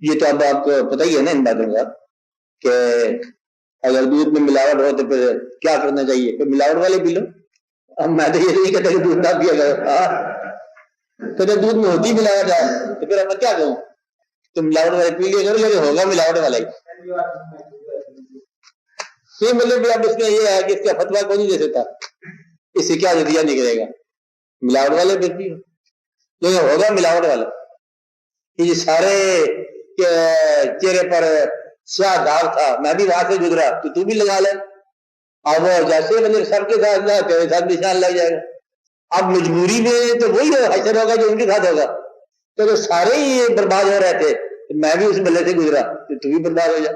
یہ تو اب آپ کو پتہ ہی ہے نا ان باتوں کا کہ اگر دودھ میں ملاوٹ ہو تو پھر کیا کرنا چاہیے؟ پھر ملاوٹ والے پی لو. اب میں تو یہ نہیں کہتا کہ دودھ نہ پیا کرو، تو جب دودھ میں ہوتی ملاوٹ ہے تو پھر اب میں کیا کہوں؟ تم ملاوٹ والے پی لیا کرو، لیکن ہوگا ملاوٹ والا ہی. یہ مطلب اب اس میں یہ ہے کہ اس کا فتویٰ کون نہیں دے سکتا، اس سے کیا نتیجہ نکلے گا؟ ملاوٹ والے پھرتی ہو لیکن ہوگا ملاوٹ والا. یہ سارے چہرے پر سیاہ داغ تھا، میں بھی وہاں سے گزرا تو بھی لگا لے. اب وہ جیسے مطلب سب کے ساتھ نہ تیرے ساتھ نشان لگ جائے گا. اب مجبوری میں تو وہی حشر ہوگا جو ان کے ساتھ ہوگا. تو سارے ہی برباد ہو رہے تھے، میں بھی اس ملے سے گزرا تو بھی برباد ہو جائے.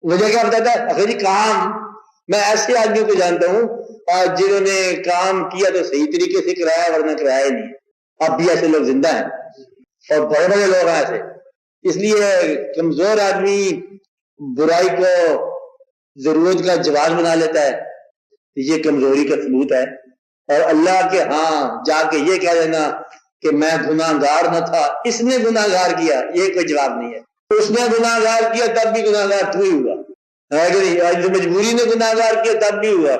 وجہ کیا بتاتا ہے؟ آخری کام میں ایسے آدمیوں کو جانتا ہوں جنہوں نے کام کیا تو صحیح طریقے سے کرایا، ورنہ کرایا ہی نہیں. اب بھی ایسے لوگ زندہ ہیں اور بڑے بڑے لوگ ہیں ایسے. اس لیے کمزور آدمی برائی کو ضرورت کا جواز بنا لیتا ہے، یہ کمزوری کا ثبوت ہے. اور اللہ کے ہاں جا کے یہ کہہ دینا کہ میں گناہ گار نہ تھا، اس نے گناہ گار کیا، یہ کوئی جواب نہیں ہے. اس نے گناہ گار کیا تب بھی گناہ گار تو ہی ہوا، مجبوری نے گناہ گار کیا تب بھی ہوا.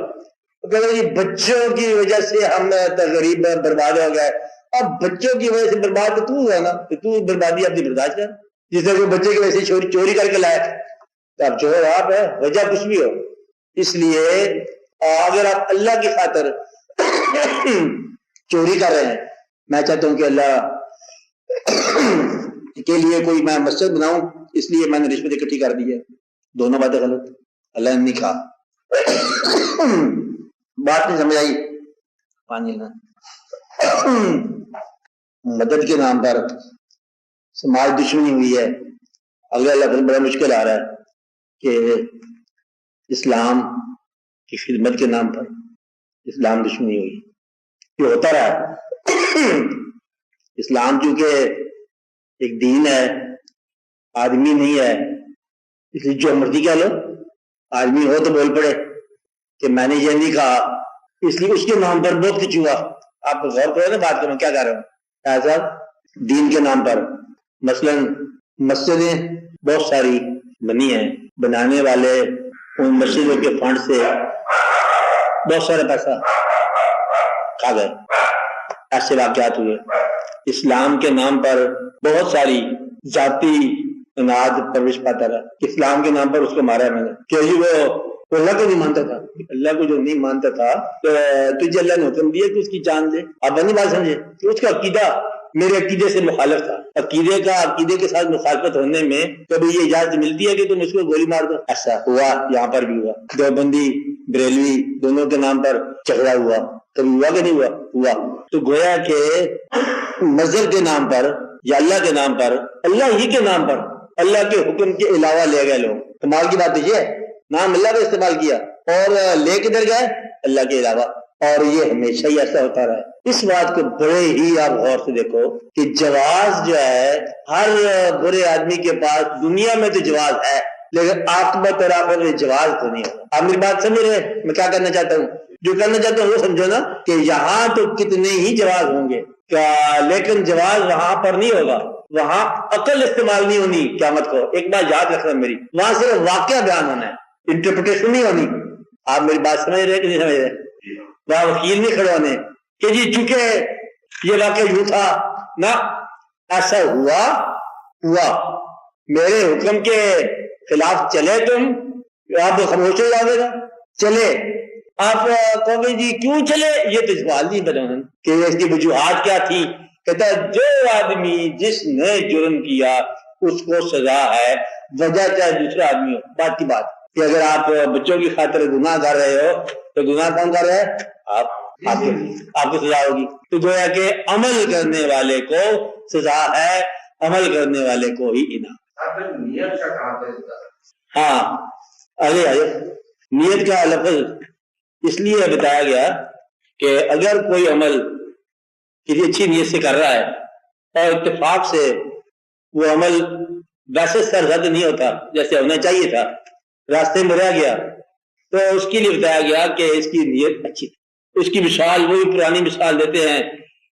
بچوں کی وجہ سے ہم غریب برباد ہو گئے. اب بچوں کی وجہ سے برباد تو ہوا نا، تو بربادی اپنی برداشت کر. جس طرح کوئی بچے کی وجہ سے چوری کر کے لائے تو اب چور آپ ہے، وجہ کچھ بھی ہو. اس لیے اگر آپ اللہ کی خاطر چوری کر رہے ہیں، میں چاہتا ہوں کہ اللہ کے لیے کوئی میں مسجد بناؤں، اس لیے میں نے رشوت اکٹھی کر دی ہے. دونوں باتیں غلط، اللہ نے نہیں کہا. بات نہیں سمجھ آئی؟ پانی نا مدد کے نام پر سماج دشمنی ہوئی ہے. اگلا لفظ بڑا مشکل آ رہا ہے کہ اسلام کی خدمت کے نام پر اسلام دشمنی ہوئی. یہ ہوتا رہا. اسلام چونکہ ایک دین ہے، آدمی نہیں ہے، اس لیے جو مرضی کہہ لو. آدمی ہو تو بول پڑے کہ میں نے یہ نہیں کہا، اس لیے اس کے نام پر بہت کچھ ہوا. آپ غور کرو نا بات کو میں کیا کہہ رہا ہوں. ایسا دین کے نام پر مثلا مسجدیں بہت ساری بنی ہیں، بنانے والے ان مسجدوں کے فنڈ سے بہت سارا پیسہ کھا گئے. ایسے واقعات ہوئے. اسلام کے نام پر بہت ساری ذاتی اناد پرورش پاتا رہا. اسلام کے نام پر اس کو مارا میں نے کہ وہ اللہ کو نہیں مانتا تھا. اللہ کو جو نہیں مانتا تھا تو تجھے اللہ نے حکم دیا کہ اس کی جان دے. آپ نہیں بات سمجھے کہ اس کا عقیدہ میرے عقیدے سے مخالف تھا. عقیدے کے ساتھ مخالفت ہونے میں کبھی یہ اجازت ملتی ہے کہ تم اس کو گولی مار دو؟ ایسا ہوا، یہاں پر بھی ہوا. دیوبندی بریلوی دونوں کے نام پر جھگڑا ہوا. کبھی ہوا کہ نہیں ہوا؟ ہوا. تو گویا کہ مذہب کے نام پر یا اللہ کے نام پر، اللہ ہی کے نام پر اللہ کے حکم کے علاوہ لے گئے لوگ. کمال کی بات یہ ہے، نام اللہ کا استعمال کیا اور لے کدھر گئے؟ اللہ کے علاوہ. اور یہ ہمیشہ ہی ایسا ہوتا رہا ہے. اس بات کو بڑے ہی آپ غور سے دیکھو کہ جواز جو ہے ہر برے آدمی کے پاس دنیا میں تو جواز ہے، لیکن عاقبت اور آخرت میں جواز تو نہیں ہوگا. آپ میری بات سمجھ رہے ہیں میں کیا کرنا چاہتا ہوں؟ جو کرنا چاہتا ہوں وہ سمجھو نا کہ یہاں تو کتنے ہی جواز ہوں گے لیکن جواز وہاں پر نہیں ہوگا. وہاں عقل استعمال نہیں ہونی قیامت کو. ایک بات یاد رکھنا میری، وہاں صرف واقعہ بیان ہونا ہے، انٹرپریٹیشن نہیں ہونی. آپ میری بات سمجھ رہے کہ نہیں سمجھ رہے؟ وہاں وکیل نہیں کھڑے ہونے کہ جی چونکہ یہ واقعہ یوں تھا نہ ایسا ہوا میرے حکم کے خلاف چلے تم آپ خاموش ہو جاؤ گا. چلے آپ کہو گے جی کیوں چلے؟ یہ تو سوال نہیں بتانا کہ اس کی وجوہات کیا تھی. کہتا ہے جو آدمی جس نے جرم کیا اس کو سزا ہے، وجہ چاہے دوسرا آدمی ہو. بات کی بات کہ اگر آپ بچوں کی خاطر گناہ کر رہے ہو تو گناہ کون کر رہے ہیں؟ آپ کو سزا ہوگی. تو گویا کہ عمل کرنے والے کو سزا ہے، عمل کرنے والے کو ہی انعام. ہاں آئے نیت کا لفظ اس لیے بتایا گیا کہ اگر کوئی عمل کسی اچھی نیت سے کر رہا ہے اور اتفاق سے وہ عمل ویسے سرزد نہیں ہوتا جیسے ہونا چاہیے تھا، راستے میں رہ گیا، تو اس کے لیے بتایا گیا کہ اس کی نیت اچھی تھی. اس کی مثال وہی پرانی مثال دیتے ہیں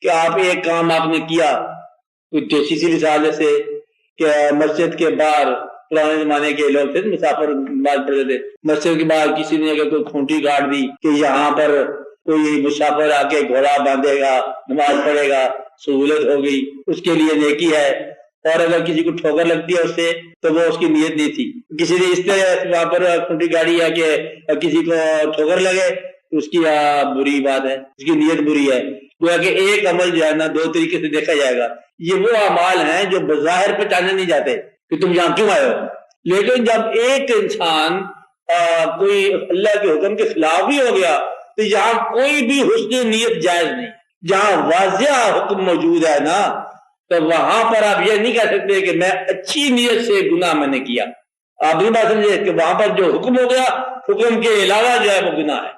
کہ آپ ایک کام آپ نے کیا، کوئی دیسی سی مثال جیسے کہ مسجد کے باہر پرانے زمانے کے لوگ تھے مسافر نماز پڑھتے تھے، مسجد کے باہر کسی نے اگر کوئی کھونٹی گاڑ دی کہ یہاں پر کوئی مسافر آ کے گھوڑا باندھے گا نماز پڑھے گا، سہولت ہوگی، اس کے لیے نیکی ہے، اور اگر کسی کو ٹھوکر لگتی ہے اس سے تو وہ اس کی نیت نہیں تھی، کسی نے اس طرح وہاں پر کھونٹی گاڑی ہے کہ کسی کو ٹھوکر لگے اس کی بری بات ہے، اس کی نیت بری ہے، گویا کہ ایک عمل جو ہے نا دو طریقے سے دیکھا جائے گا۔ یہ وہ اعمال ہیں جو بظاہر پہچانے نہیں جاتے کہ تم یہاں کیوں آئے ہو، لیکن جب ایک انسان کوئی اللہ کے حکم کے خلاف بھی ہو گیا تو یہاں کوئی بھی حسن نیت جائز نہیں، جہاں واضح حکم موجود ہے نا تو وہاں پر آپ یہ نہیں کہہ سکتے کہ میں اچھی نیت سے گناہ میں نے کیا، آپ نہیں بات سمجھے کہ وہاں پر جو حکم ہو گیا حکم کے علاوہ جو ہے وہ گناہ ہے،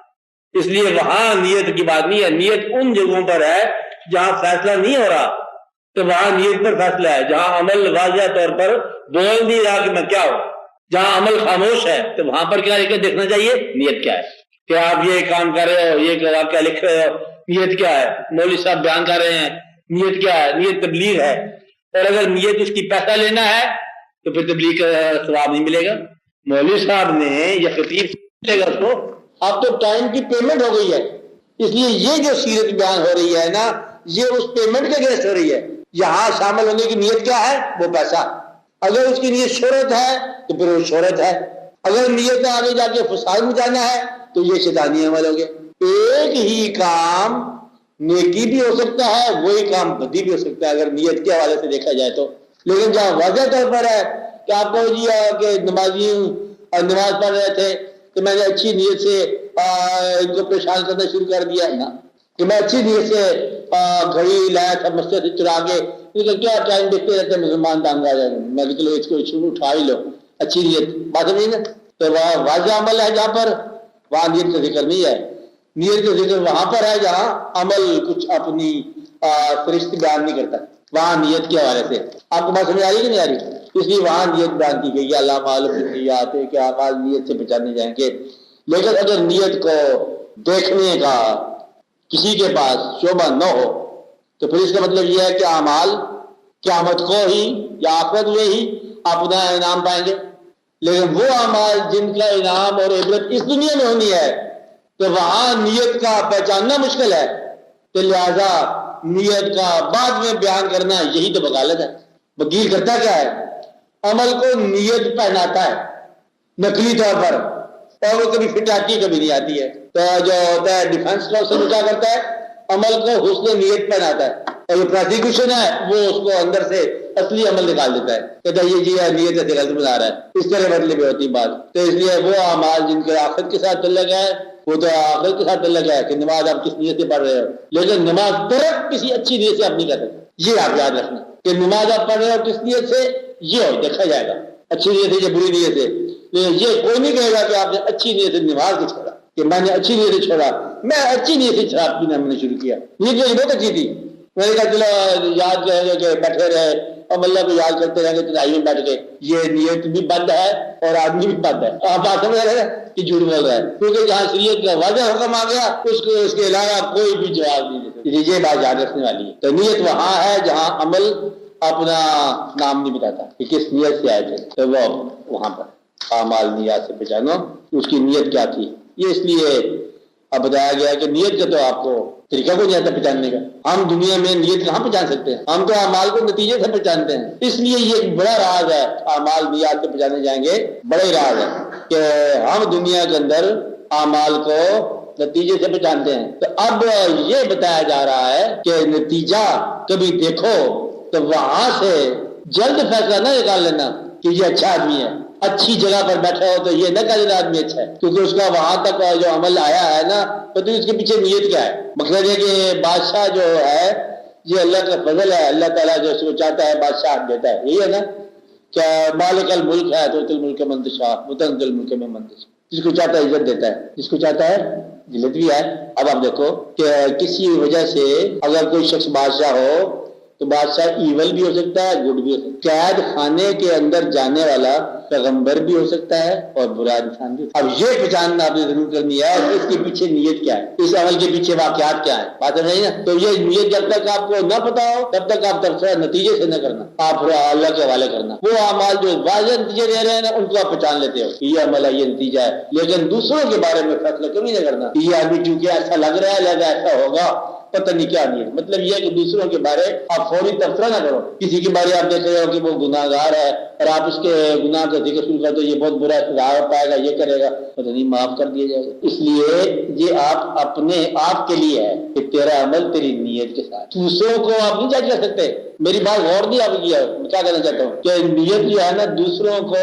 اس لیے وہاں نیت کی بات نہیں ہے، نیت ان جگہوں پر ہے جہاں فیصلہ نہیں ہو رہا تو وہاں نیت پر فیصلہ ہے، جہاں عمل واضح طور پر بول نہیں رہا کہ میں کیا ہوں، جہاں عمل خاموش ہے تو وہاں پر کیا دیکھنا چاہیے، نیت کیا ہے، کہ آپ یہ کام کر رہے ہو، یہ واقعہ لکھ رہے ہو، نیت کیا ہے، مولوی صاحب بیان کر رہے ہیں، نیت کیا ہے، نیت تبلیغ ہے، اور اگر نیت اس کی پیسہ لینا ہے تو پھر تبلیغ کا ثواب نہیں ملے گا، مولوی صاحب نے یا خطیب ملے گا اس کو، اب تو ٹائم کی پیمنٹ ہو گئی ہے، اس لیے یہ جو سیرت بیان ہو رہی ہے نا یہ اس پیمنٹ کے اگینسٹ ہو رہی ہے، یہاں شامل ہونے کی نیت کیا ہے، وہ پیسہ، اگر اس کی نیت شہرت ہے تو پھر وہ شہرت ہے، اگر نیت آگے جا کے فساد میں جانا ہے تو یہ شیطانی عمل ہو گیا۔ ایک ہی کام نیکی بھی ہو سکتا ہے، وہی کام بدی بھی ہو سکتا ہے اگر نیت کے حوالے سے دیکھا جائے تو، لیکن جہاں واضح طور پر ہے کہ آپ کو جی کہ نمازی اور نماز پڑھ رہے تھے کہ میں نے اچھی نیت سے ان کو پریشان کرنا شروع کر دیا نا، کہ میں اچھی نیت سے گھڑی لایا تھا مسجد سے چرا کے، کیا ٹائم دیکھتے رہتے مسلمان دانگ آ جائیں، میں کہ چلو اس کو اٹھا ہی لو، اچھی نیت بات سمجھ نا، تو واضح عمل ہے جہاں پر وہاں نیت کا ذکر نہیں ہے، نیت کا ذکر وہاں پر ہے جہاں عمل کچھ اپنی فرشت بیان نہیں کرتا، وہاں نیت کے حوالے سے آپ کو بات سمجھ آ رہی کہ نہیں آ رہی، اس لیے وہاں نیت بیان کی گئی ہے، اللہ معلوم نیت ہے کہ اعمال نیت سے پہچانے جائیں گے، لیکن اگر نیت کو دیکھنے کا کسی کے پاس شعبہ نہ ہو تو پھر اس کا مطلب یہ ہے کہ اعمال قیامت کو ہی یا آخرت میں ہی اپنا انعام پائیں گے، لیکن وہ اعمال جن کا انعام اور عبرت اس دنیا میں ہونی ہے تو وہاں نیت کا پہچاننا مشکل ہے، تو لہذا نیت کا بعد میں بیان کرنا یہی تو وکالت ہے۔ وکیل کرتا کیا ہے، عمل کو نیت پہناتا ہے نقلی طور پر، اور وہ کبھی فٹ آتی ہے کبھی نہیں آتی ہے، تو جو ہوتا ہے ڈیفینس کاؤنسل کیا کرتا ہے، عمل کو حسن نیت پہناتا ہے، اور جو پروسیکیوشن ہے وہ اس کو اندر سے اصلی عمل نکال دیتا ہے، کہتا ہے یہ جی نیت سے غلط بنا رہا ہے، اس طرح بدلے بھی ہوتی بات، تو اس لیے وہ اعمال جن کے آخرت کے ساتھ تعلق ہے وہ تو آخرت کے ساتھ تعلق ہے کہ نماز آپ کس نیت سے پڑھ رہے ہو، لیکن نماز ترک کسی اچھی نیت سے آپ نہیں کر سکتے، یہ آپ یاد رکھنا کہ نماز آپ پڑھ رہے ہو کس نیت سے یہ ہو دیکھا جائے گا، اچھی نیت سے یا بری نیت سے، لیکن یہ کوئی نہیں کہے گا کہ آپ نے اچھی نیت سے نماز کو چھوڑا، کہ میں نے اچھی نیت سے چھوڑا، میں اچھی نیت سے شراب پینا میں نے شروع کیا، نیت میری بہت اچھی تھی، میں نے کہا چلو یاد رہے کہ بیٹھے رہے اب اللہ کو یاد کرتے رہیں گے چڑھائی میں بیٹھ کے، یہ نیت بھی بند ہے اور آدمی بھی بند ہے، آپ بات سمجھ رہے ہیں کہ جھوٹ بول رہا ہے، کیونکہ جہاں شریعت کا واضح حکم آ گیا اس کے علاوہ کوئی بھی جواب نہیں دے سکتا، یہ بات یاد رکھنے والی ہے۔ تو نیت وہاں ہے جہاں عمل اپنا نام نہیں بتاتا کہ کس نیت سے آئے تھے، تو وہ وہاں پر اعمال نیات سے پہچانو اس کی نیت کیا تھی، یہ اس لیے اب بتایا گیا کہ نیت کا تو آپ کو طریقہ کو نہیں آتا پہچاننے کا، ہم دنیا میں نیت کہاں پہچان سکتے ہیں، ہم تو اعمال کو نتیجے سے پہچانتے ہیں، اس لیے یہ ایک بڑا راز ہے، اعمال نیات سے پہچانے جائیں گے بڑے راز ہے کہ ہم دنیا کے اندر اعمال کو نتیجے سے پہچانتے ہیں، تو اب یہ بتایا جا رہا ہے کہ نتیجہ کبھی دیکھو تو وہاں سے جلد فیصلہ نہ نکال لینا کہ یہ اچھا آدمی ہے، اچھی جگہ پر بیٹھا ہو تو یہ نہ کہنا آدمی اچھا ہے، کیونکہ اس کا وہاں تک جو عمل آیا ہے نا تو اس کے پیچھے نیت کیا ہے، مقصد ہے کہ بادشاہ جو ہے یہ اللہ کا فضل ہے، اللہ تعالیٰ جو اس کو چاہتا ہے بادشاہ دیتا ہے، یہی ہے نا، کیا مالک الملک ہے تو الملک من تشاء وتنزل الملک ممن تشاء، جس کو چاہتا ہے عزت دیتا ہے، جس کو چاہتا ہے ذلت بھی ہے۔ اب آپ دیکھو کہ کسی وجہ سے اگر کوئی شخص بادشاہ ہو تو بادشاہ ایول بھی ہو سکتا ہے، گڈ بھی ہو سکتا ہے، قید خانے کے اندر جانے والا پیغمبر بھی ہو سکتا ہے اور برا انسان بھی. اب یہ پہچاننا آپ نے ضرور کرنی ہے اس کے پیچھے نیت کیا ہے، اس عمل کے پیچھے واقعات کیا ہے، بات ہے نا. تو یہ نیت جب تک آپ کو نہ پتا ہو تب تک آپ تبصرہ نتیجے سے نہ کرنا، آپ اللہ کے حوالے کرنا. وہ اعمال جو واضح نتیجے دے رہے ہیں نا ان کو آپ پہچان لیتے ہو یہ عمل ہے، یہ نتیجہ ہے، لیکن دوسروں کے بارے میں فیصلہ کبھی نہیں کرنا. یہ آدمی چونکہ ایسا لگ رہا ہے لگا ایسا ہوگا، پتہ نہیں کیا نیت. مطلب یہ ہے کہ دوسروں کے بارے آپ فوری تبصرہ نہ کرو. کسی کے بارے آپ دیکھ رہے ہو کہ وہ گناہ گار ہے اور آپ اس کے گناہ کا ذکر سن کر تو یہ بہت برا سزا پائے گا، یہ کرے گا، پتہ نہیں معاف کر دیا جائے گا. اس لیے یہ آپ اپنے آپ کے لیے ہے کہ تیرا عمل تیری نیت کے ساتھ. دوسروں کو آپ نہیں جج کر سکتے. میری بات غور نہیں آپ کیا، میں کیا کہنا چاہتا ہوں کہ نیت جو ہے نا دوسروں کو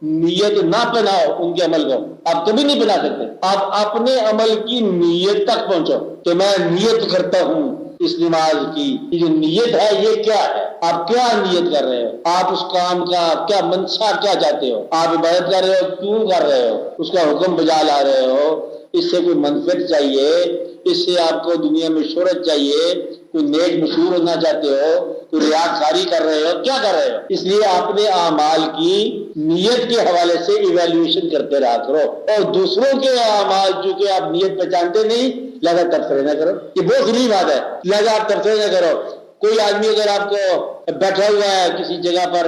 نیت نہ بناؤ، ان کے عمل کو آپ کبھی نہیں بنا سکتے. آپ اپنے عمل کی نیت تک پہنچو کہ میں نیت کرتا ہوں اس نماز کی. یہ جو نیت ہے یہ کیا ہے، آپ کیا نیت کر رہے ہو، آپ اس کام کا کیا منشا کیا چاہتے ہو، آپ عبادت کر رہے ہو کیوں کر رہے ہو، اس کا حکم بجا لا رہے ہو، اس سے کوئی منفعت چاہیے، اس سے آپ کو دنیا میں شہرت چاہیے، کوئی نیک مشہور ہونا چاہتے ہو، کوئی ریاکاری کر رہے ہو، کیا کر رہے ہو. اس لیے اپنے اعمال کی نیت کے حوالے سے ایویلیویشن کرتے رہا کرو. اور دوسروں کے اعمال چونکہ آپ نیت پہچانتے نہیں لہذا تبصرے نہ کرو. یہ بہت ضروری بات ہے، لہذا آپ تبصرے نہ کرو. کوئی آدمی اگر آپ کو بیٹھا ہوا ہے کسی جگہ پر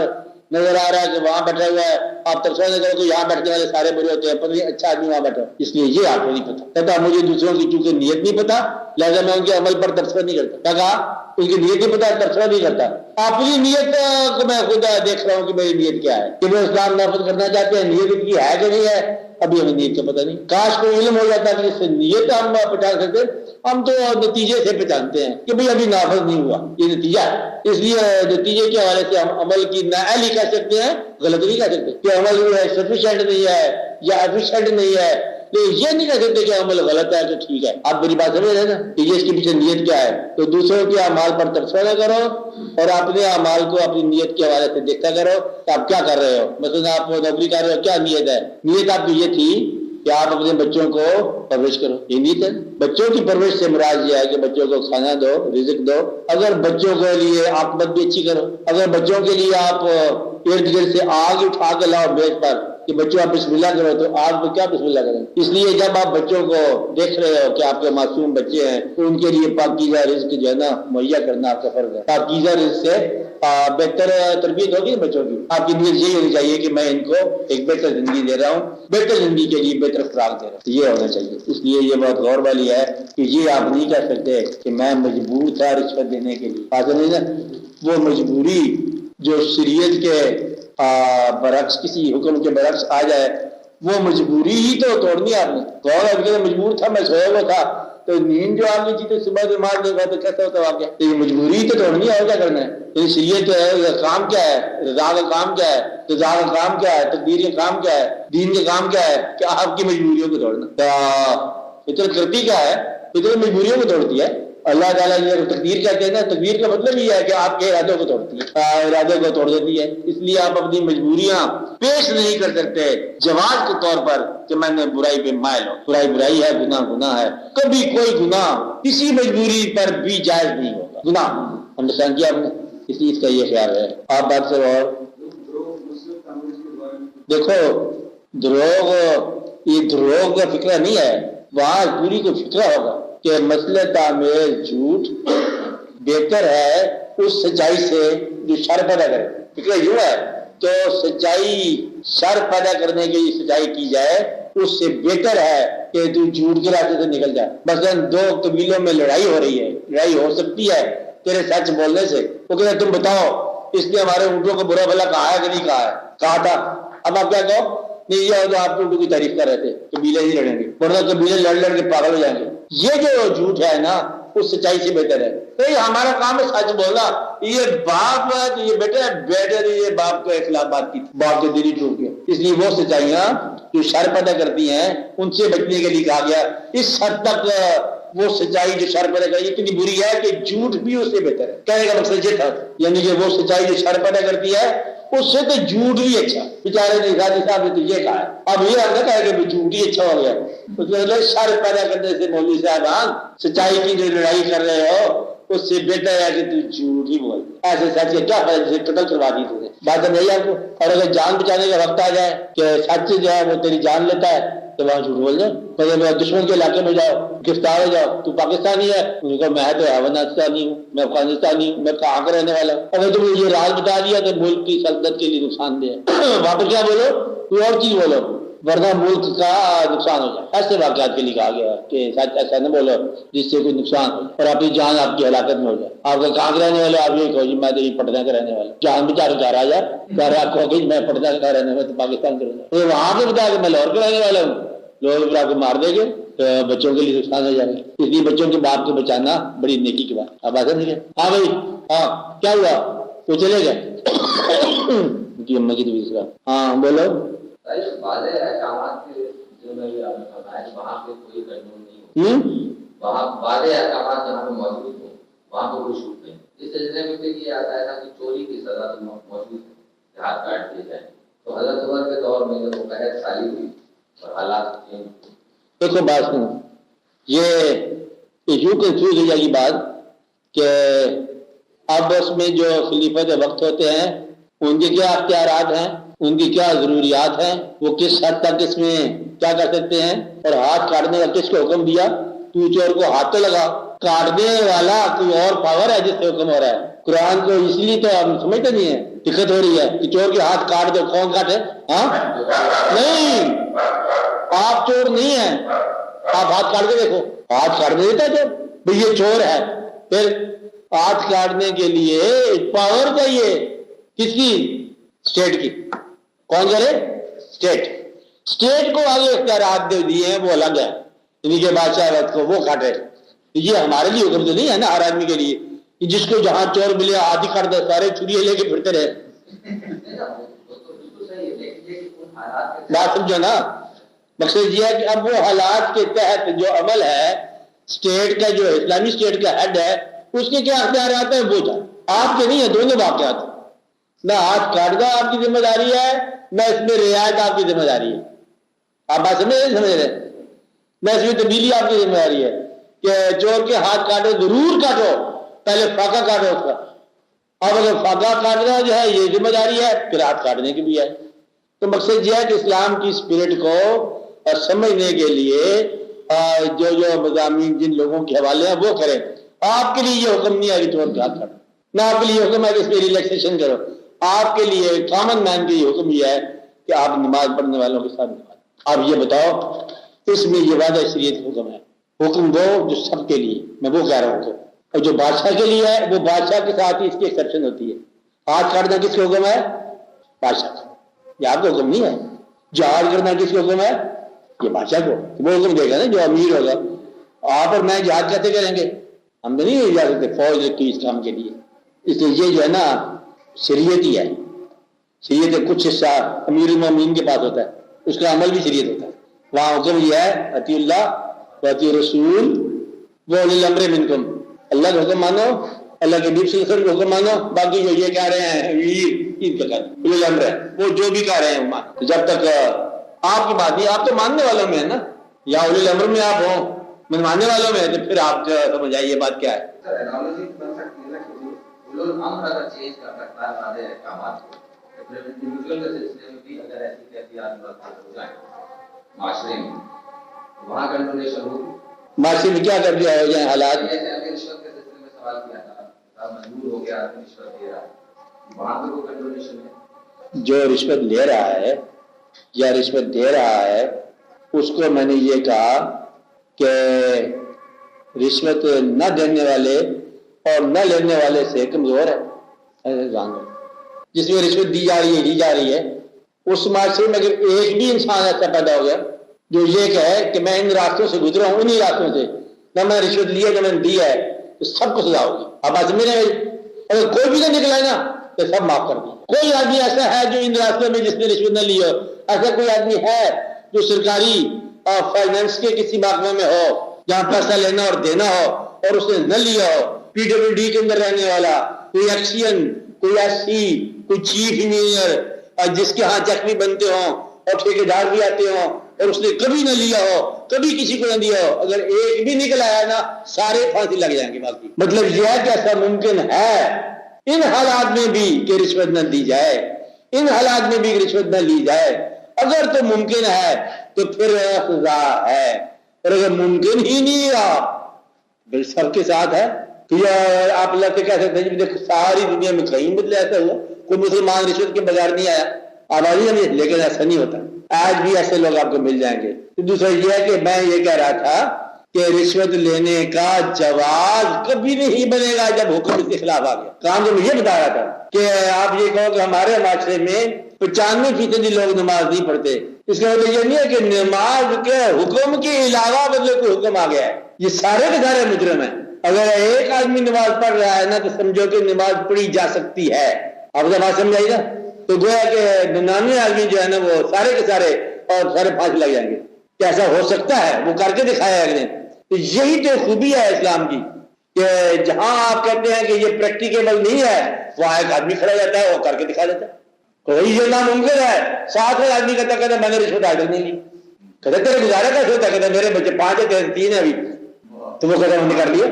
نظر آ رہا ہے کہ وہاں بیٹھا ہوا ہے، آپ تبصرہ نہ کرو کہ یہاں بیٹھنے والے سارے برے ہوتے ہیں، پتہ نہیں اچھا آدمی وہاں بیٹھا. اس لیے یہ آپ کو نہیں پتا. کہتا مجھے دوسروں کی چونکہ نیت نہیں پتا لہذا میں ان کے عمل پر تبصرہ نہیں کرتا. کہا ان کی نیت نہیں پتا تبصرہ نہیں کرتا. اپنی نیت کو میں خود دیکھ رہا ہوں کہ میری نیت کیا ہے، کہ وہ اسلام نافذ کرنا چاہتے ہیں، نیت ان کی ہے کہ نہیں ہے ابھی ہمیں نیت کا پتہ نہیں. کاش کوئی علم ہو جاتا کہ اس سے نیت ہم پہچان سکتے. ہم تو نتیجے سے پہچانتے ہیں کہ بھئی ابھی نافذ نہیں ہوا، یہ نتیجہ ہے. اس لیے نتیجے کے حوالے سے ہم عمل کی نااہلی کہہ سکتے ہیں، غلط نہیں کہہ سکتے کہ عمل جو ہے سفیشینٹ نہیں ہے یا ایفیشینٹ نہیں ہے. یہ نہیں کہہ سکتے کہ عمل غلط ہے تو ٹھیک ہے. آپ میری بات سمجھ رہے ہیں نا کہ یہ اس کے پیچھے نیت کیا ہے. تو دوسروں کے اعمال پر تبصرہ نہ کرو اور اپنے اعمال کو اپنی نیت کے حوالے سے دیکھا کرو کہ آپ کیا کر رہے ہو. مثلا آپ نوکری کر رہے ہو، کیا نیت ہے؟ نیت آپ کی یہ تھی کہ آپ اپنے بچوں کو پرورش کرو، یہ نیت ہے. بچوں کی پرورش سے مراد یہ ہے کہ بچوں کو کھانا دو، رزق دو. اگر بچوں کے لیے عاقبت بھی اچھی کرو، اگر بچوں کے لیے آپ ارد گرد سے آگ اٹھا کے لاؤ بیچ پر کہ بچوں آپ بسم اللہ کرو، تو آگ پہ کیا بسم اللہ کریں. اس لیے جب آپ بچوں کو دیکھ رہے ہو کہ آپ کے معصوم بچے ہیں تو ان کے لیے پاکیزہ رزق جو ہے نا مہیا کرنا آپ کا فرض ہے. پاکیزہ رزق سے بہتر تربیت ہوگی بچوں کی. آپ کی نیت یہی ہونی چاہیے کہ میں ان کو ایک بہتر زندگی دے رہا ہوں، بہتر زندگی کے لیے بہتر خوراک دے رہا ہوں، یہ ہونا چاہیے. اس لیے یہ بات غور والی ہے کہ یہ آپ نہیں کہہ سکتے کہ میں مجبور تھا رشوت دینے کے لیے. بات نہیں نا، وہ مجبوری جو شریعت کے برعکس کسی حکم کے برعکس آ جائے وہ مجبوری ہی تو توڑنی ہے آپ نے. غور ہے مجبور تھا، میں سویا ہوا تھا تو نیند جو آ گئی تھی تو صبح نماز نہیں ہوا تو کیسا ہوتا واقعہ. یہ مجبوری تو توڑنی ہے اور کیا کرنا ہے. شریعت کا کام کیا ہے، رضا کا کام کیا ہے، رضا کا کام کیا ہے، تقدیر کا کام کیا ہے، دین کا کام کیا ہے کہ آپ کی مجبوریوں کو توڑنا. فطرت کرتی کیا ہے، فطرت مجبوریوں کو توڑتی ہے. اللہ تعالیٰ یہ تقدیر کہتے ہیں نا، تقدیر کا مطلب یہ ہے کہ آپ کے ارادوں کو توڑتی ہے، ارادوں کو توڑ دیتی ہے. اس لیے آپ اپنی مجبوریاں پیش نہیں کر سکتے جواز کے طور پر کہ میں نے برائی پہ مائل ہوں. برائی ہے، گناہ گناہ ہے. کبھی کوئی گناہ کسی مجبوری پر بھی جائز نہیں ہوگا. گناہ انڈرسٹینڈ کیا آپ نے؟ اس لیے اس کا یہ خیال ہے. آپ بات سے اور دیکھو دروغ، یہ دروغ کا فکرہ نہیں ہے، وہاں پوری کو فکرہ ہوگا کہ مسئلہ تعمیل جھوٹ بہتر ہے اس سچائی سے جو شر پیدا کرے. فکرہ یوں ہے تو سچائی شر پیدا کرنے کی سچائی کی جائے اس سے بہتر ہے کہ تو جھوٹ کے راستے سے نکل جائے. مثلا دو قبیلوں میں لڑائی ہو رہی ہے، لڑائی ہو سکتی ہے تیرے سچ بولنے سے. وہ کہتے ہیں تم بتاؤ اس نے ہمارے اونٹوں کو برا بھلا کہا ہے کہ نہیں کہا ہے؟ کہا تھا. اب آپ کیا کہو؟ نہیں یہ تو آپ اونٹوں کی تعریف کر رہے تھے، قبیلے ہی لڑیں گے ورنہ قبیلے لڑ لڑ کے پاگل ہو جائیں گے. یہ جو جھوٹ ہے نا اس سچائی سے بہتر ہے. تو یہ ہمارا کام ہے سچ بولنا. یہ باپ ہے تو یہ بیٹا ہے، بیٹے نے یہ باپ کے خلاف بات کی، باپ کے دل ہی ٹوٹ گیا. اس لیے وہ سچائیاں جو شر پیدا کرتی ہیں ان سے بچنے کے لیے کہا گیا. اس حد تک وہ سچائی جو شر پیدا کرتی ہے اتنی بری ہے کہ جھوٹ بھی اس سے بہتر ہے. کہنے کا مقصد یہ تھا یعنی کہ وہ سچائی جو شر پیدا کرتی ہے اس سے تو جھوٹ بھی اچھا. بیچارے نے غازی صاحب نے تو یہ کہا ہے، اب یہ نہ کہا کہ جھوٹ ہی اچھا ہو گیا. اس میں شر پیدا کرنے سے مولوی صاحبان سچائی کی جو لڑائی کر رہے ہو اس سے بہتر ہے کہ تو جھوٹ ہی بول. ایسے سچ کے کیا فائدہ جسے قتل کروا دی تھی. بات سمجھ آئی آپ کو؟ اور اگر جان بچانے کا وقت آ جائے کہ سچ جو ہے وہ تیری جان لیتا ہے تو وہاں جھوٹ بول جائے. مطلب دشمن کے علاقے میں جاؤ, گرفتار ہو جاؤ, تو پاکستانی ہے, ان کو میں تو افغانستانی ہوں, میں افغانستانی ہوں, میں کہاں کا رہنے والا ہوں. اگر تم نے یہ راز بتا دیا تو ملک کی سلطنت کے لیے نقصان دہ ہے. واپس کیا بولو, کوئی اور چیز بولو, ورنہ ملک کا نقصان ہو جائے. ایسے واقعات کے لیے کہا گیا کہ سچ ایسا نہ بولو جس سے کوئی نقصان ہو اور اپنی جان آپ کی ہلاکت میں ہو جائے. آپ کا کہاں رہنے والے, آپ یہ کہو جی میں تو یہ پٹنہ کا رہنے والا, جان بچا کے گھر آ جائے, گھر آپ کہو کہ میں پٹنہ کا رہنے والا, تو پاکستان کا رہنے والا, وہاں پہ بتا کہ میں لاہور کا رہنے والا ہوں, لوگ آپ کو مار دیں گے تو بچوں کے لیے نقصان ہو جائے گا. اس لیے بچوں کے باپ کو بچانا بڑی نیکی کی بات. اب ایسا نہیں ہے. ہاں بھائی, ہاں کیا ہوا, وہ چلے گئے ان کی اما کی طبیعت. ہاں بولو. واضح احکامات کے جو میں وہاں پہ کوئی قانون نہیں ہو, وہاں واضح احکامات جہاں پہ موجود ہوں وہاں پہ کوئی چھوٹ نہیں. اس سلسلے میں دیکھ یہ آتا ہے نا کہ چوری کی سزا تو موجود ہے, ہاتھ کاٹ دیے جائیں. تو حضرت عمر کے دور میں جب وہ قحط سالی ہوئی اور حالات چینج. دیکھو بات سنو, یہ یوں کنفیوز ہو جائے گی بات کہ اب اس میں جو خلیفہ کے وقت ہوتے ہیں ان کے کیا اختیارات ہیں, ان کی کیا ضروریات ہیں, وہ کس حد تک اس میں کیا کر سکتے ہیں, اور ہاتھ کاٹنے کا کس کو حکم دیا. تو چور کو ہاتھ تو لگا, کاٹنے والا کوئی اور پاور ہے جس سے حکم ہو رہا ہے. قرآن کو اس لیے تو آپ سمجھتے نہیں ہیں, دقت ہو رہی ہے کہ چور کے ہاتھ کاٹ دو, کون کاٹے؟ ہاں نہیں, آپ چور نہیں ہیں, آپ ہاتھ کاٹ کے دیکھو, ہاتھ کاٹ دیتا ہے چور, بھئی یہ چور ہے. پھر ہاتھ کاٹنے کے لیے پاور چاہیے, کس کی؟ اسٹیٹ کی. کون کرے؟ اسٹیٹ. اسٹیٹ کو آگے اختیارات دے دیے ہیں, وہ الگ ہے, انہیں کے بادشاہ وقت کو وہ کاٹے. یہ ہمارے لیے حکم تو نہیں ہے نا ہر آدمی کے لیے کہ جس کو جہاں چور ملے ہاتھ ہی کاٹ دے, سارے چوریاں لے کے پھرتے رہے. بات سمجھو نا, مقصد یہ ہے کہ اب وہ حالات کے تحت جو عمل ہے, اسٹیٹ کا جو اسلامی اسٹیٹ کا ہیڈ ہے اس کے کیا اختیارات ہیں وہ جائے, آپ کے نہیں ہے, دونوں واقعات. نہ ہاتھ کاٹنا آپ کی ذمہ داری ہے, نہ اس میں رعایت آپ کی ذمہ داری ہے. آپ بات سمجھ رہے, نہ اس میں تبدیلی آپ کی ذمہ داری ہے کہ چور کے ہاتھ کاٹو, ضرور کاٹو, پہلے فاقہ کاٹو اس کا. اب اگر فاقہ کاٹنا جو ہے یہ ذمہ داری ہے, پھر ہاتھ کاٹنے کی بھی ہے. تو مقصد یہ ہے کہ اسلام کی اسپرٹ کو سمجھنے کے لیے جو مضامین جن لوگوں کے حوالے ہیں وہ کریں. آپ کے لیے یہ حکم نہیں ہے کہ چور کے ہاتھ کاٹو, نہ آپ کے لیے حکم ہے کہ اس میں ریلیکسیشن کرو. آپ کے لیے کامن مین کے لیے حکم یہ ہے کہ آپ نماز پڑھنے والوں کے ساتھ نماز. آپ یہ بتاؤ اس میں یہ وعدہ شریعت حکم ہے, حکم دو جو سب کے لیے, میں وہ کہہ رہا ہوں. اور جو بادشاہ کے لیے ہے وہ بادشاہ کے ساتھ ہی اس کی ایکسیپشن ہوتی ہے. ہاتھ کاٹنا کس کا حکم ہے؟ بادشاہ کا. یہ آپ کا حکم نہیں ہے. جہاد کرنا کس کا حکم ہے؟ یہ بادشاہ کو. وہ حکم دے گا نا جو امیر ہوگا. آپ اور میں جہاد کیسے کریں گے؟ ہم تو نہیں جا سکتے فوج رکھی اس کام کے لیے. اس لیے یہ جو ہے نا شریعت ہی ہے. شریعت کچھ حصہ امیر المومنین کے پاس ہوتا ہے, اس کا عمل بھی شریعت ہوتا ہے. وہاں حکم یہ ہے اطیع اللہ و اطیع الرسول و اولی الامر منکم. اللہ کا حکم مانو, اللہ کے نبی صلی اللہ علیہ وسلم کا حکم مانو, باقی جو یہ کہہ رہے ہیں ان کا اولی الامر ہے, وہ جو بھی کہہ رہے ہیں وہ مانو. جب تک آپ کی بات نہیں, آپ تو ماننے والوں میں ہے نا, یا اولی الامر میں آپ ہوں, ماننے والوں میں, تو پھر آپ سمجھ آئیے یہ بات کیا ہے. معاشرے میں کیا کر دیا ہو جائے حالات. جو رشوت لے رہا ہے یا رشوت دے رہا ہے اس کو میں نے یہ کہا کہ رشوت نہ دینے والے اور نہ لینے والے سے کمزور ہے. جس میں رشوت دی جا رہی ہے اس معاشرے میں اگر ایک بھی انسان ایسا پیدا ہو گیا جو یہ کہے کہ میں ان راستوں سے گزرا ہوں, انہی راستوں سے, نہ میں رشوت لیا نہ میں نے دیا ہے, تو سب کو سزا ہوگی. اب آج میرے اگر کوئی بھی نہ نکلا ہے نا تو سب معاف کر دیں. کوئی آدمی ایسا ہے جو ان راستوں میں جس نے رشوت نہ لی ہو, ایسا کوئی آدمی ہے جو سرکاری فائنانس کے کسی محکمے میں ہو جہاں پیسہ لینا اور دینا ہو اور اس نے نہ لیا ہو, پی ڈبلیو ڈی کے اندر رہنے والا, کوئی ایکسین, کوئی ایس سی, کوئی چیف انجینئر جس کے ہاں چیک بھی بنتے ہوں اور ٹھیکیدار بھی آتے ہوں, اور اس نے کبھی نہ لیا ہو، کبھی کسی کو نہ دیا ہو، اگر ایک بھی نکل آیا نا سارے پھانسی لگ جائیں گے باقی۔ مطلب یہ ہے کہ ایسا ممکن ہے ان حالات میں بھی کہ رشوت نہ دی جائے، ان حالات میں بھی کہ رشوت نہ لی جائے۔ اگر تو ممکن ہے تو پھر سزا ہے، اور اگر ممکن ہی نہیں رہا پھر سب کے ساتھ ہے۔ تو یہ آپ اللہ سے کہہ سکتے ہیں دیکھو ساری دنیا میں کہیں بدلے ایسا ہوا، کوئی مسلمان رشوت کے بغیر نہیں آیا، آبادی نہیں، لیکن ایسا نہیں ہوتا، آج بھی ایسے لوگ آپ کو مل جائیں گے۔ تو دوسرا یہ ہے کہ میں یہ کہہ رہا تھا کہ رشوت لینے کا جواز کبھی نہیں بنے گا جب حکم کے خلاف آ گیا۔ کام جو مجھے بتا رہا تھا کہ آپ یہ کہو کہ ہمارے معاشرے میں 95% لوگ نماز نہیں پڑھتے، اس کا مطلب یہ نہیں ہے کہ نماز کے حکم کے علاوہ بدلے کوئی حکم آ گیا ہے، یہ سارے کے سارے مجرم ہیں۔ اگر ایک آدمی نماز پڑھ رہا ہے نا تو سمجھو کہ نماز پڑھی جا سکتی ہے، آپ کو بات سمجھ آئی نا؟ تو گویا کہ 99 آدمی جو ہے نا وہ سارے کے سارے اور سارے پھانسی لگ جائیں گے، کہ ایسا ہو سکتا ہے، وہ کر کے دکھایا ہے۔ تو یہی تو خوبی ہے اسلام کی کہ جہاں آپ کہتے ہیں کہ یہ پریکٹیکیبل نہیں ہے، وہاں ایک آدمی کھڑا جاتا ہے وہ کر کے دکھا دیتا ہے۔ کوئی یہ ناممکن ہے، ساتھ میں آدمی کہتا میں نے رشوت آڈر نہیں لی، کہتے تیرے گزارا کیسے ہوتا ہے، کہتے میرے بچے 5 ہے 3 ہے ابھی، تو وہ کہتا ہم نے کر لیا۔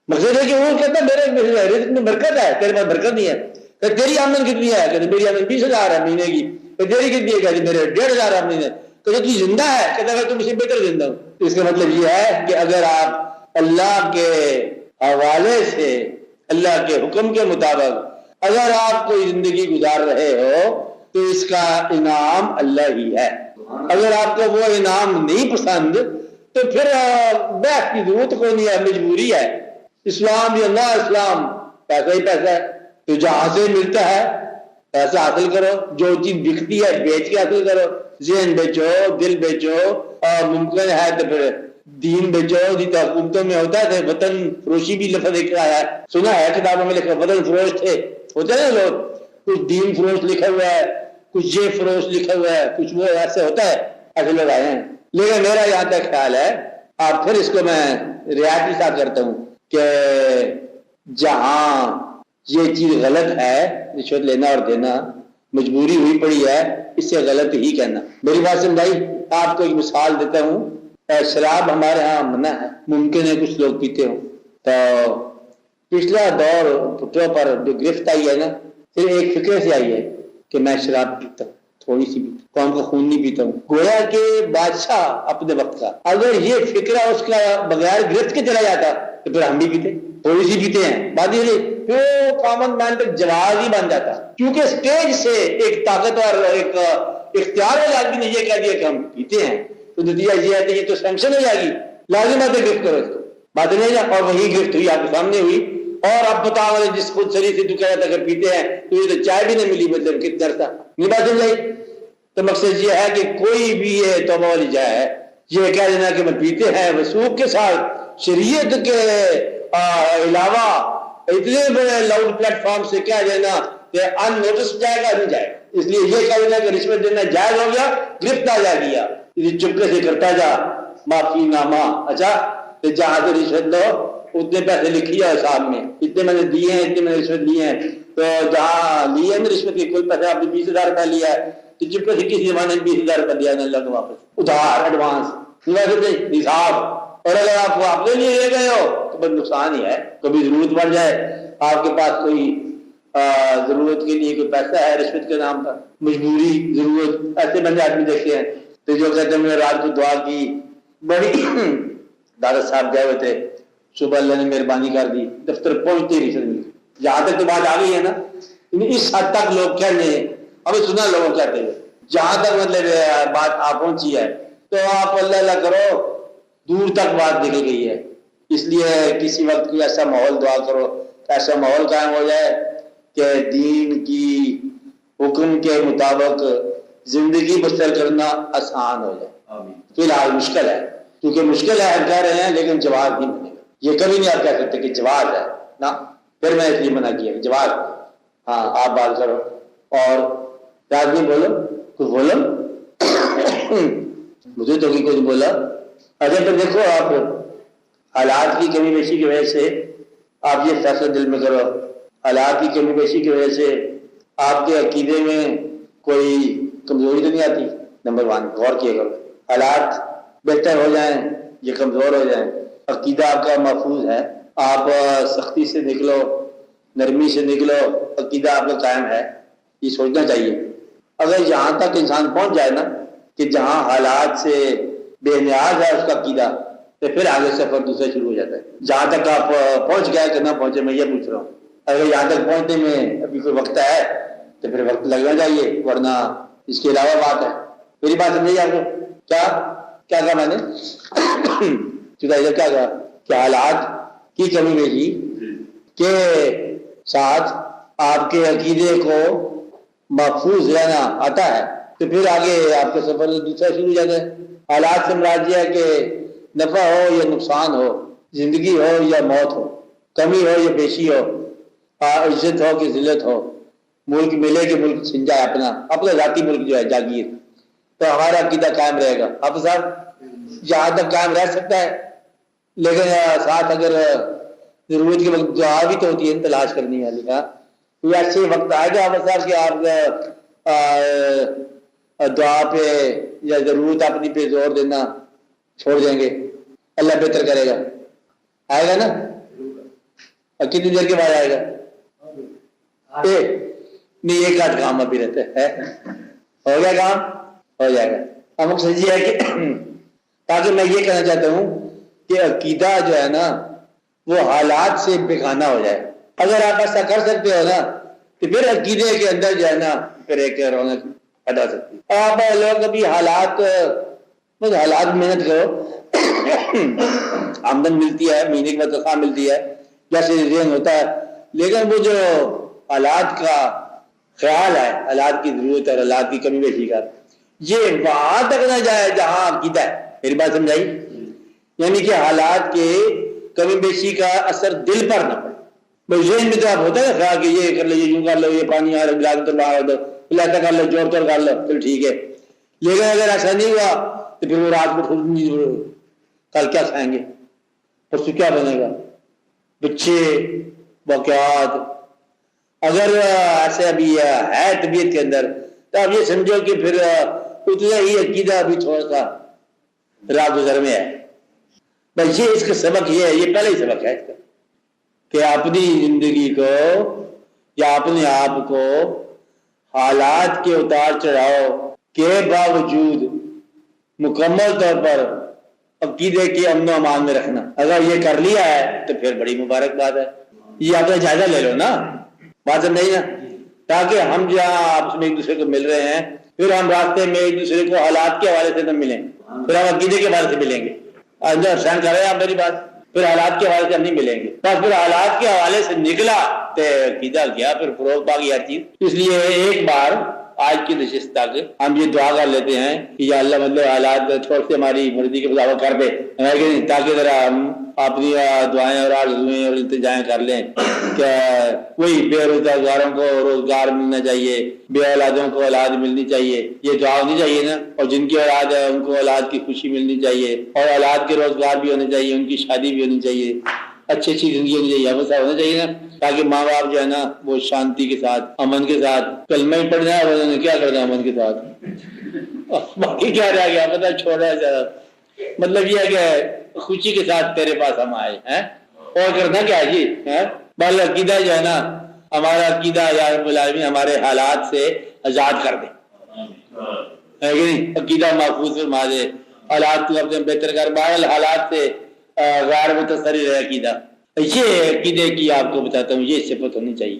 مقصد ہے کہ وہ کہتا میرے رزق میں برکت ہے، تیرے پاس برکت نہیں ہے۔ کہ تیری آمدن کتنی ہے، کہ میری آمدن 20,000 ہے مہینے کی، کہ تیری کتنی ہے، کہ میرے 1,500 ہے مہینے، کہ تو زندہ ہے، کہتا ہے تم سے بہتر زندہ ہوں۔ اس کا مطلب یہ ہے کہ اگر آپ اللہ کے حوالے سے، اللہ کے حکم کے مطابق اگر آپ کوئی زندگی گزار رہے ہو تو اس کا انعام اللہ ہی ہے۔ اگر آپ کو وہ انعام نہیں پسند تو پھر بحث کی ضرورت کوئی نہیں ہے، مجبوری ہے۔ اسلام یا نہ اسلام، پیسہ ہی پیسہ ہے، تو جہاں سے ملتا ہے پیسہ حاصل کرو، جو چیز بکتی ہے بیچ کے حاصل کرو، ذہن بیچو، دل بیچو، اور ممکن ہے تو پھر دین بیچو۔ جیتا حکومتوں میں ہوتا ہے وطن فروشی بھی لفظ ایک آیا ہے، سنا ہے کتابوں میں لکھا، وطن فروش تھے، ہوتے ہیں لوگ، کچھ دین فروش لکھا ہوا ہے، کچھ یہ فروش لکھا ہوا ہے، کچھ وہ، ایسے ہوتا ہے، ایسے لوگ آئے ہیں۔ لیکن میرا یہاں تک خیال ہے، اور پھر اس کو میں رعایت کے ساتھ کرتا ہوں کہ جہاں یہ چیز غلط ہے، رشوت لینا اور دینا، مجبوری ہوئی پڑی ہے، اس سے غلط ہی کہنا۔ میری بات سمجھائی؟ آپ کو ایک مثال دیتا ہوں، شراب ہمارے ہاں منع ہے، ممکن ہے کچھ لوگ پیتے ہوں، تو پچھلا دور پٹروں پر جو گرفت آئی ہے نا، پھر ایک فکر سے آئی ہے کہ میں شراب پیتا ہوں، تھوڑی سی پیتا ہوں، قوم کا خون نہیں پیتا ہوں۔ گویا کہ بادشاہ اپنے وقت کا اگر یہ فکرہ اس کا بغیر گرفت کے چلا جاتا تو پھر ہم بھی پیتے، تھوڑی سی پیتے ہیں، بات یہ پھر کامن مین تک جواز ہی بن جاتا، کیونکہ اسٹیج سے ایک طاقتور ایک اختیار والے آدمی نے یہ کہہ دیا کہ ہم پیتے ہیں، تو نتیجہ یہ ہے کہ یہ تو سینکشن ہو جائے گی، لازم ہے گرفت کرو اس کو، بات نہیں ہے۔ اور وہی گرفت ہوئی، آپ کے سامنے ہوئی، اور اب بتاؤ جس خود سری سے تو کہہ رہا تھا کہ پیتے ہیں تو یہ تو چائے بھی نہیں ملی، مطلب کتنا عرصہ نہیں بات سمجھ آئی؟ تو مقصد یہ ہے کہ کوئی بھی یہ توبہ والی جائے، یہ کہہ دینا کہ میں پیتے ہیں وثوق کے ساتھ، شریعت کے علاوہ اتنے بڑے لاؤڈ پلیٹ فارم سے کہہ دینا کہ ان نوٹس جائے گا، نہیں جائے گا۔ اس لیے یہ کہہ دینا کہ رشوت دینا جائز ہو گیا، گرفت آ جائے گیا، یہ چپکے سے کرتا جا، معافی نامہ، اچھا تو جہاں سے رشوت لو اتنے پیسے لکھیے حساب میں، اتنے میں نے دیے ہیں، اتنے میں نے رشوت لیے ہیں، تو جہاں لیے نا رشوت کے کوئی پیسہ آپ نے 20,000 روپیہ لیا ہے تو چپکے سے کسی زمانے میں 20,000 روپیہ دیا اللہ کو واپس، ادھار ایڈوانس حساب۔ اور اگر آپ اپنے لیے لے گئے ہو تو بس نقصان ہی ہے، کبھی ضرورت پڑ جائے، آپ کے پاس کوئی ضرورت کے لیے کوئی پیسہ ہے رشوت کے نام پر، مجبوری، ضرورت، ایسے بندے آدمی دیکھتے ہیں تو جو کہتے ہیں میں نے رات کو دعا کی، بڑی دادا صاحب گئے ہوئے تھے، صبح اللہ نے مہربانی کر دی، دفتر پہنچتے رشوت مل گئی۔ جہاں تک تو بات آ گئی ہے نا، اس حد تک لوگ کہہ رہے ہیں، ہمیں سنا لوگوں کہتے ہیں، جہاں تک مطلب بات آ پہنچی ہے تو آپ اللہ اللہ کرو، دور تک بات نکل گئی ہے۔ اس لیے کسی وقت کوئی ایسا ماحول دعا کرو، ایسا ماحول قائم ہو جائے کہ دین کی حکم کے مطابق زندگی بسر کرنا آسان ہو جائے۔ فی الحال مشکل ہے، کیونکہ مشکل ہے ہم کہہ رہے ہیں لیکن جواز نہیں ملے گا، یہ کبھی نہیں آپ کہہ سکتے کہ جواز ہے نا، پھر میں اس لیے منع کیا کہ جواز، ہاں آپ بات کرو اور یاد نہیں بولو، کچھ بولو مجھے تو کوئی بولا۔ اچھا پھر دیکھو آپ حالات کی کمی بیشی کی وجہ سے آپ یہ فیصلہ دل میں کرو، حالات کی کمی بیشی کی وجہ سے آپ کے عقیدے میں کوئی کمزوری تو نہیں آتی؟ نمبر 1 غور کیے کرو، حالات بہتر ہو جائیں یا کمزور ہو جائیں، عقیدہ آپ کا محفوظ ہے، آپ سختی سے نکلو، نرمی سے نکلو، عقیدہ آپ کا قائم ہے، یہ سوچنا چاہیے۔ اگر یہاں تک انسان پہنچ جائے نا کہ جہاں حالات سے بے نیاز ہے اس کا عقیدہ، تو پھر آگے سفر دوسرا شروع ہو جاتا ہے۔ جہاں تک آپ پہنچ گئے کہ نہ پہنچے، میں یہ پوچھ رہا ہوں، اگر یہاں تک پہنچنے میں ابھی کوئی وقت ہے تو پھر وقت لگنا چاہیے، ورنہ اس کے علاوہ بات ہے۔ میری بات سمجھیے آپ کو؟ کیا کہا میں نے؟ ادھر کیا کہا کہ حالات کی کمی بیشی کے ساتھ آپ کے عقیدے کو محفوظ رہنا آتا ہے تو پھر آگے آپ کا سفر دوسرا شروع ہو جاتا ہے۔ حالات سے مراد یہ ہے کہ نفع ہو یا نقصان ہو، زندگی ہو یا موت ہو، کمی ہو یا بیشی ہو، عزت ہو کہ ذلت ہو، ملک ملے کہ ملک چھن جائے، اپنا ذاتی ملک جو ہے جاگیر، تو ہمارا عقیدہ قائم رہے گا۔ اب صاحب جہاں تک قائم رہ سکتا ہے، لیکن ساتھ اگر ضرورت کے وقت دعا بھی تو ہوتی ہے تلاش کرنی والی۔ کوئی ایسے وقت آئے گا صاحب کہ آپ دعا پہ یا ضرورت اپنی پہ زور دینا چھوڑ دیں گے، اللہ بہتر کرے گا، آئے گا نا؟ کتنی دیر کے بعد آئے گا؟ نہیں، ایک آدھ کام ابھی رہتا ہے، ہو گیا کام، ہو جائے گا۔ اب مقصد یہ ہے کہ تاکہ میں یہ کہنا چاہتا ہوں کہ عقیدہ جو ہے نا وہ حالات سے بےگانہ ہو جائے۔ اگر آپ ایسا کر سکتے ہو نا تو پھر عقیدے کے اندر جو ہے نا پھر ایک رونق پیدا ہو سکتی ہے۔ آپ لوگ ابھی حالات محنت کرو، آمدن ملتی ہے، مہینے کی تنخواہ ملتی ہے، جیسے ذہن ہوتا ہے، لیکن وہ جو حالات کا خیال ہے، حالات کی ضرورت اور حالات کی کمی بیشی کا، یہ وہاں تک نہ جائے جہاں عقیدہ ہے۔ میری بات سمجھائی؟ یعنی کہ حالات کے کمی بیشی کا اثر دل پر نہ پڑے۔ بھائی ذہن میں تو آپ ہوتا ہے خیال کہ یہ کر لو، یہ یوں کر لو، یہ پانی آ رہا ہے، تو باہر دو، ایسا کر لو، جوڑ توڑ کر لو، چل ٹھیک ہے۔ لیکن اگر ایسا نہیں ہوا تو پھر وہ رات کو خود نہیں، کل کیا کھائیں گے، پرسوں کیا بنے گا، بچے، واقعات۔ اگر ایسے ابھی ہے طبیعت کے اندر تو آپ یہ سمجھو کہ پھر اتنا ہی عقیدہ ابھی تھوڑا سا راہ گزر میں ہے۔ بس یہ اس کا سبق یہ ہے، یہ پہلا ہی سبق ہے اس کا، کہ اپنی زندگی کو یا اپنے آپ کو حالات کے اتار چڑھاؤ کے باوجود مکمل طور پر عقیدے کے امن و امان میں رکھنا۔ اگر یہ کر لیا ہے تو پھر بڑی مبارک بات ہے۔ یہ اپنا جائزہ لے لو نا، بات سمجھ نا، تاکہ ہم جہاں آپس میں ایک دوسرے کو مل رہے ہیں پھر ہم راستے میں ایک دوسرے کو حالات کے حوالے سے نہ ملیں، پھر ہم عقیدے کے حوالے سے ملیں گے۔ سہن کر رہے ہیں آپ میری بات؟ پھر حالات کے حوالے سے ہم نہیں ملیں گے، بس پھر حالات کے حوالے سے نکلا تو عقیدہ گیا، پھر فروغ پا گئی ہر چیز۔ اس لیے ایک بار آج کی نشست تک ہم یہ دعا کر لیتے ہیں کہ یا اللہ مطلب حالات تھوڑ سے ہماری مرضی کے مطابق کر دے، تاکہ ذرا ہم اپنی دعائیں اور آرزوئیں اور التجائیں کر لیں کہ وہی بے روزگاروں کو روزگار ملنا چاہیے، بے اولادوں کو اولاد ملنی چاہیے، یہ دعا ہونی چاہیے نا۔ اور جن کی اولاد ہے ان کو اولاد کی خوشی ملنی چاہیے، اور اولاد کے روزگار بھی ہونے چاہیے، ان کی شادی بھی ہونی چاہیے، اچھی زندگی ہونی چاہیے، ایسا ہونا چاہیے نا، تاکہ ماں باپ جو ہے نا وہ شانتی کے ساتھ، امن کے ساتھ، کلمہ ہی پڑھنا ہے، انہوں نے کیا کرنا امن کے ساتھ، باقی کیا رہ گیا پتہ چھوڑا جائے۔ مطلب یہ ہے کہ خوشی کے ساتھ تیرے پاس ہم آئے ہیں، اور کرنا کیا ہے جی؟ بل عقیدہ جو ہے نا، ہمارا عقیدہ یا رب العالمین ہمارے حالات سے آزاد کر دے، ہے کہ نہیں؟ عقیدہ محفوظ فرما دے، حالات کو اپنے بہتر کر، بہرحال حالات سے غیر متصرف رہے عقیدہ۔ یہ عقیدے کی آپ کو بتاتا ہوں، یہ صفت ہونی چاہیے،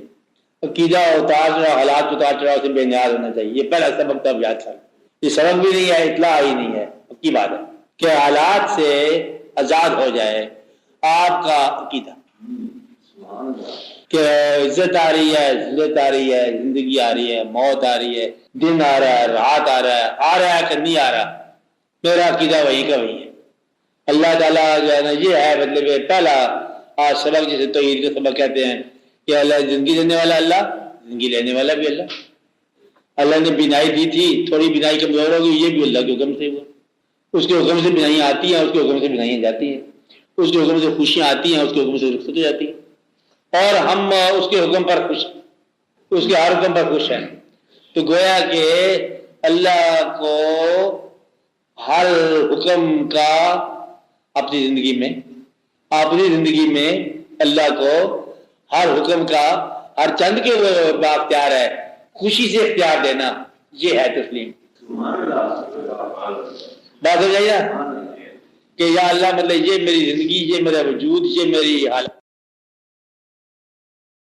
عقیدہ اتار چڑھاؤ، حالات اتار چڑھاؤ سے بے نیاز ہونا چاہیے۔ یہ پہلا سبق تو اب یاد کر، یہ سبق بھی نہیں ہے، اطلاع ہی نہیں ہے، پکی بات ہے کہ حالات سے آزاد ہو جائے آپ کا عقیدہ، کہ عزت آ رہی ہے، ذلت آ رہی ہے، زندگی آ رہی ہے، موت آ رہی ہے، دن آ رہا ہے، رات آ رہا ہے کہ نہیں آ رہا، میرا عقیدہ وہی کا وہی ہے۔ اللہ تعالیٰ جو ہے نا، یہ ہے مطلب پہلا سبق، جسے توحید کا سبق کہتے ہیں، کہ اللہ زندگی دینے والا، اللہ زندگی لینے والا بھی اللہ۔ اللہ نے بینائی دی تھی، تھوڑی بینائی کمزور ہوگی، یہ بھی اللہ کے حکم سے ہوا۔ اس کے حکم سے بینائیاں آتی ہیں، اس کے حکم سے بینائیاں جاتی ہیں، اس کے حکم سے خوشیاں آتی ہیں، اس کے حکم سے رخصت ہو جاتی ہیں، اور ہم اس کے حکم پر خوش، اس کے ہر حکم پر خوش ہیں۔ تو گویا کہ اللہ کو ہر حکم کا اپنی زندگی میں اللہ کو ہر حکم کا ہر چند کے باختیار ہے، خوشی سے اختیار دینا، یہ ہے تسلیم۔ بات ہو جائے نا کہ یا اللہ مطلب یہ میری زندگی، یہ میرا وجود، یہ میری حالت